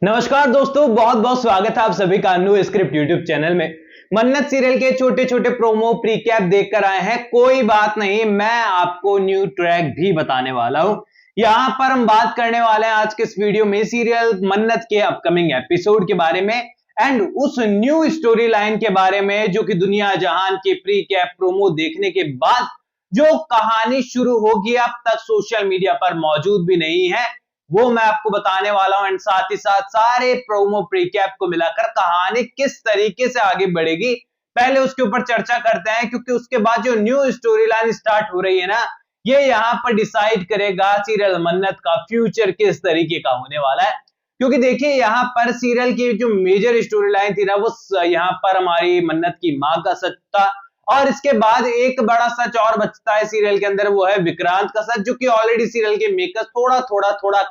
नमस्कार दोस्तों, बहुत बहुत स्वागत है आप सभी का न्यू स्क्रिप्ट यूट्यूब चैनल में। मन्नत सीरियल के छोटे छोटे प्रोमो प्री कैप देखकर आए हैं। कोई बात नहीं, मैं आपको न्यू ट्रैक भी बताने वाला हूं। यहां पर हम बात करने वाले हैं आज के इस वीडियो में सीरियल मन्नत के अपकमिंग एपिसोड के बारे में एंड उस न्यू स्टोरी लाइन के बारे में जो कि दुनिया जहान के प्री कैप प्रोमो देखने के बाद जो कहानी शुरू होगी अब तक सोशल मीडिया पर मौजूद भी नहीं है, वो मैं आपको बताने वाला हूं। एंड साथ ही साथ सारे प्रोमो प्रीकैप को मिलाकर कहानी किस तरीके से आगे बढ़ेगी, पहले उसके ऊपर चर्चा करते हैं, क्योंकि उसके बाद जो न्यू स्टोरी लाइन स्टार्ट हो रही है ना, ये यहां पर डिसाइड करेगा सीरियल मन्नत का फ्यूचर किस तरीके का होने वाला है। क्योंकि देखिए यहां पर सीरियल की जो मेजर स्टोरी लाइन थी ना, वो यहां पर हमारी मन्नत की मां का सच था, और इसके बाद एक बड़ा सच और बचता है सीरियल के अंदर, वो है विक्रांत का सच, जो कि ऑलरेडी सीरियल के मेकर्स थोड़ा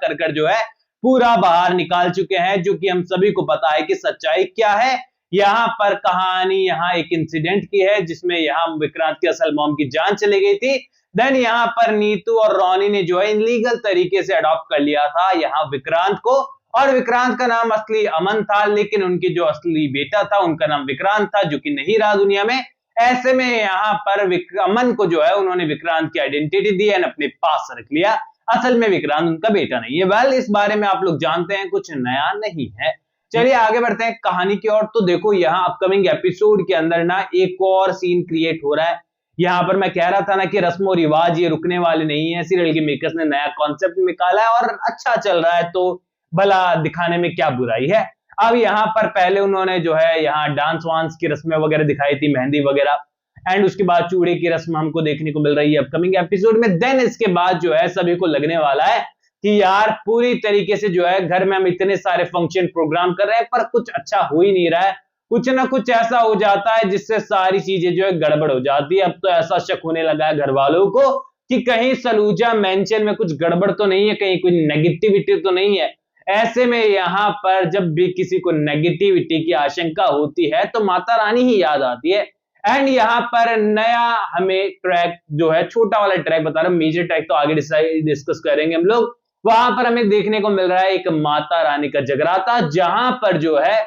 कर जो है पूरा बाहर निकाल चुके हैं, जो कि हम सभी को पता है कि सच्चाई क्या है। यहां पर कहानी यहां एक इंसिडेंट की है जिसमें यहां विक्रांत की असल मॉम की जान चली गई थी। देन यहां पर नीतू और रोनी ने जो है इनलीगल तरीके से अडॉप्ट कर लिया था यहां विक्रांत को, और विक्रांत का नाम असली अमन था, लेकिन उनकी जो असली बेटा था उनका नाम विक्रांत था, जो कि नहीं रहा दुनिया में। ऐसे में यहां पर अमन को जो है उन्होंने विक्रांत की आइडेंटिटी दी एंड अपने पास रख लिया। असल में विक्रांत उनका बेटा नहीं है। वेल, इस बारे में आप लोग जानते हैं, कुछ नया नहीं है। चलिए आगे बढ़ते हैं कहानी की ओर। तो देखो यहाँ अपकमिंग एपिसोड के अंदर ना एक और सीन क्रिएट हो रहा है। यहाँ पर मैं कह रहा था ना कि रस्मों रिवाज ये रुकने वाले नहीं है। सीरियल के मेकर्स ने नया कॉन्सेप्ट निकाला है और अच्छा चल रहा है, तो भला दिखाने में क्या बुराई है। अब यहाँ पर पहले उन्होंने जो है यहाँ डांस वांस की रस्में वगैरह दिखाई थी, मेहंदी वगैरह, एंड उसके बाद चूड़े की रस्म हमको देखने को मिल रही है अपकमिंग एपिसोड में। देन इसके बाद जो है सभी को लगने वाला है कि यार पूरी तरीके से जो है घर में हम इतने सारे फंक्शन प्रोग्राम कर रहे हैं पर कुछ अच्छा हो ही नहीं रहा है, कुछ ना कुछ ऐसा हो जाता है जिससे सारी चीजें जो है गड़बड़ हो जाती है। अब तो ऐसा शक होने लगा है घर वालों को कि कहीं सलूजा मेंशन में कुछ गड़बड़ तो नहीं है, कहीं कोई नेगेटिविटी तो नहीं है। ऐसे में यहां पर जब भी किसी को नेगेटिविटी की आशंका होती है तो माता रानी ही याद आती है। एंड यहां पर नया हमें ट्रैक जो है, छोटा वाला ट्रैक बता रहा हूं, मेजर ट्रैक तो आगे डिस्कस करेंगे हम लोग। वहां पर हमें देखने को मिल रहा है एक माता रानी का जगराता, जहां पर जो है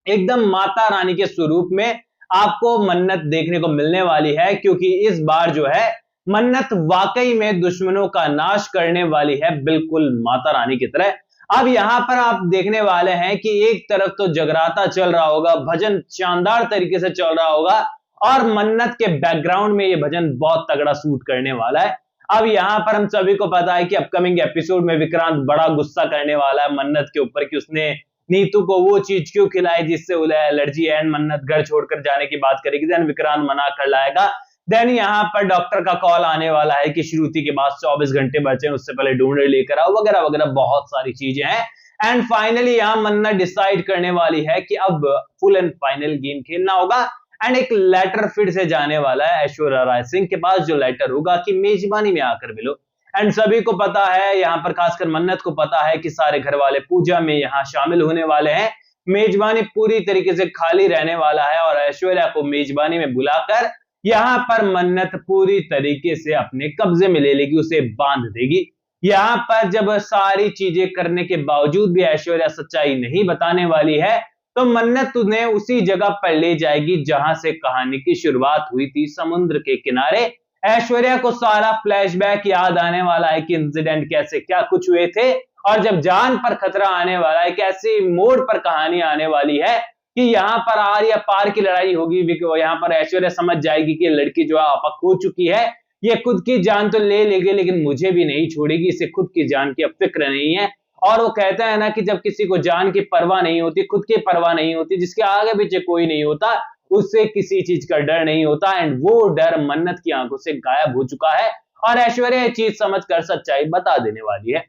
एकदम माता रानी के स्वरूप में आपको मन्नत देखने को मिलने वाली है, क्योंकि इस बार जो है मन्नत वाकई में दुश्मनों का नाश करने वाली है, बिल्कुल माता रानी की तरह। अब यहां पर आप देखने वाले हैं कि एक तरफ तो जगराता चल रहा होगा, भजन शानदार तरीके से चल रहा होगा, और मन्नत के बैकग्राउंड में ये भजन बहुत तगड़ा सूट करने वाला है। अब यहां पर हम सभी को पता है कि अपकमिंग एपिसोड में विक्रांत बड़ा गुस्सा करने वाला है मन्नत के ऊपर कि उसने नीतू को वो चीज क्यों खिलाई जिससे उन्हें एलर्जी, एंड मन्नत घर छोड़कर जाने की बात करेगी। देन विक्रांत मना कर लाएगा। देन यहाँ पर डॉक्टर का कॉल आने वाला है कि श्रुति के पास 24 घंटे बचे, उससे पहले ढूंढे लेकर आओ, वगैरह वगैरह बहुत सारी चीजें हैं। एंड फाइनली यहाँ मन्नत डिसाइड करने वाली है कि अब फुल एंड फाइनल गेम खेलना होगा। एंड एक लेटर फिर से जाने वाला है ऐश्वर्या राय सिंह के पास, जो लेटर होगा कि मेजबानी में आकर मिलो। एंड सभी को पता है, यहाँ पर खासकर मन्नत को पता है कि सारे घर वाले पूजा में यहाँ शामिल होने वाले हैं। मेजबानी पूरी तरीके से खाली रहने वाला है और ऐश्वर्या को मेजबानी में बुलाकर यहां पर मन्नत पूरी तरीके से अपने कब्जे में ले लेगी, उसे बांध देगी। यहां पर जब सारी चीजें करने के बावजूद भी ऐश्वर्या सच्चाई नहीं बताने वाली है, तो मन्नत उन्हें उसी जगह पर ले जाएगी जहां से कहानी की शुरुआत हुई थी, समुद्र के किनारे। ऐश्वर्या को सारा फ्लैशबैक याद आने वाला है कि इंसिडेंट कैसे क्या कुछ हुए थे, और जब जान पर खतरा आने वाला है, कैसे मोड़ पर कहानी आने वाली है कि यहाँ पर आर या पार की लड़ाई होगी। यहाँ पर ऐश्वर्या समझ जाएगी कि लड़की जो है आपा खो चुकी है, ये खुद की जान तो ले लेगी लेकिन मुझे भी नहीं छोड़ेगी, इसे खुद की जान की अब फिक्र नहीं है। और वो कहता है ना कि जब किसी को जान की परवाह नहीं होती, खुद की परवाह नहीं होती, जिसके आगे पीछे कोई नहीं होता, उससे किसी चीज का डर नहीं होता। एंड वो डर मन्नत की आंखों से गायब हो चुका है और ऐश्वर्या ये चीज समझकर सच्चाई बता देने वाली है।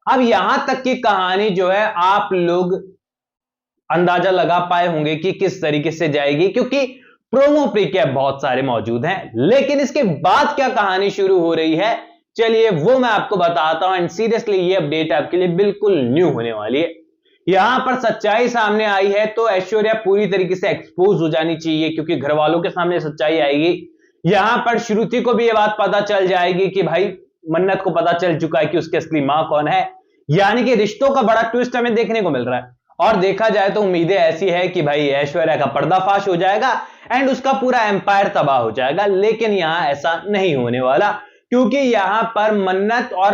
अब यहां तक की कहानी जो है आप लोग अंदाजा लगा पाए होंगे कि किस तरीके से जाएगी, क्योंकि प्रोमो प्रीकैप बहुत सारे मौजूद हैं। लेकिन इसके बाद क्या कहानी शुरू हो रही है, चलिए वो मैं आपको बताता हूं। एंड सीरियसली ये अपडेट आपके लिए बिल्कुल न्यू होने वाली है। यहां पर सच्चाई सामने आई है तो ऐश्वर्या पूरी तरीके से एक्सपोज हो जानी चाहिए, क्योंकि घर वालों के सामने सच्चाई आएगी। यहां पर श्रुति को भी ये बात पता चल जाएगी कि भाई मन्नत को पता चल चुका है कि उसकी असली मां कौन है। यानी कि रिश्तों का बड़ा ट्विस्ट हमें देखने को मिल रहा है। और देखा जाए तो उम्मीदें ऐसी है कि भाई ऐश्वर्या का पर्दाफाश हो जाएगा एंड उसका पूरा एम्पायर तबाह हो जाएगा, लेकिन यहां ऐसा नहीं होने वाला, क्योंकि यहां पर मन्नत और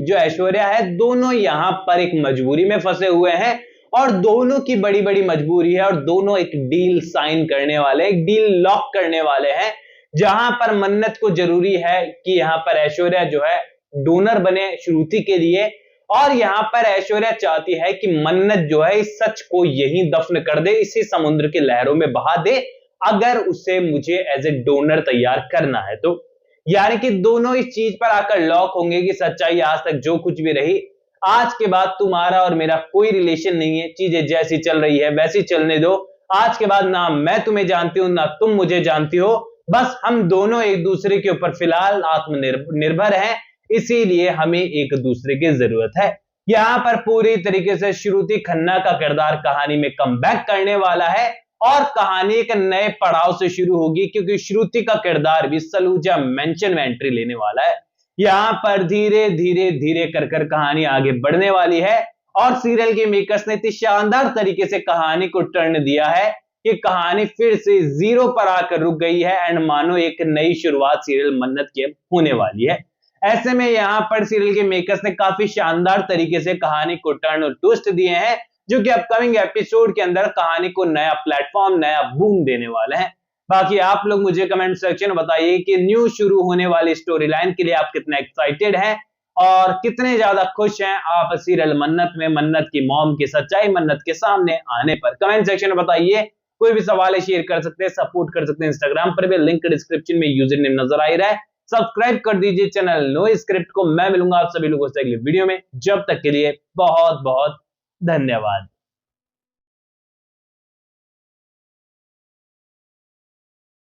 जो ऐश्वर्या है दोनों यहां पर एक मजबूरी में फंसे हुए हैं और दोनों की बड़ी बड़ी मजबूरी है और दोनों एक डील साइन करने वाले, एक डील लॉक करने वाले हैं, जहां पर मन्नत को जरूरी है कि यहां पर ऐश्वर्या जो है डोनर बने श्रुति के लिए, और यहां पर ऐश्वर्या चाहती है कि मन्नत जो है इस सच को यहीं दफन कर दे, इसी समुद्र की लहरों में बहा दे, अगर उसे मुझे एज ए डोनर तैयार करना है तो। यानी कि दोनों इस चीज पर आकर लॉक होंगे कि सच्चाई आज तक जो कुछ भी रही, आज के बाद तुम्हारा और मेरा कोई रिलेशन नहीं है, चीजें जैसी चल रही है वैसी चलने दो, आज के बाद ना मैं तुम्हें जानती हूं ना तुम मुझे जानती हो, बस हम दोनों एक दूसरे के ऊपर फिलहाल आत्मनिर्भर हैं, इसीलिए हमें एक दूसरे की जरूरत है। यहां पर पूरी तरीके से श्रुति खन्ना का किरदार कहानी में कमबैक करने वाला है और कहानी एक नए पड़ाव से शुरू होगी, क्योंकि श्रुति का किरदार भी सलूजा मेंशन में एंट्री लेने वाला है। यहां पर धीरे धीरे धीरे कर कहानी आगे बढ़ने वाली है और सीरियल के मेकर्स ने इतनी शानदार तरीके से कहानी को टर्न दिया है कि कहानी फिर से जीरो पर आकर रुक गई है एंड मानो एक नई शुरुआत सीरियल मन्नत की होने वाली है। ऐसे में यहां पर सीरियल के मेकर्स ने काफी शानदार तरीके से कहानी को टर्न और ट्विस्ट दिए हैं, जो कि अपकमिंग एपिसोड के अंदर कहानी को नया प्लेटफॉर्म, नया बूम देने वाले हैं। बाकी आप लोग मुझे कमेंट सेक्शन में बताइए कि न्यू शुरू होने वाली स्टोरी लाइन के लिए आप कितने एक्साइटेड हैं और कितने ज्यादा खुश हैं आप सीरियल मन्नत में, मन्नत की मॉम की सच्चाई मन्नत के सामने आने पर। कमेंट सेक्शन में बताइए। कोई भी सवाल है शेयर कर सकते हैं, सपोर्ट कर सकते हैं इंस्टाग्राम पर भी, लिंक डिस्क्रिप्शन में यूजर नेम नजर आ रहा है। सब्सक्राइब कर दीजिए चैनल नो स्क्रिप्ट को। मैं मिलूंगा आप सभी लोगों से अगली वीडियो में, जब तक के लिए बहुत बहुत धन्यवाद।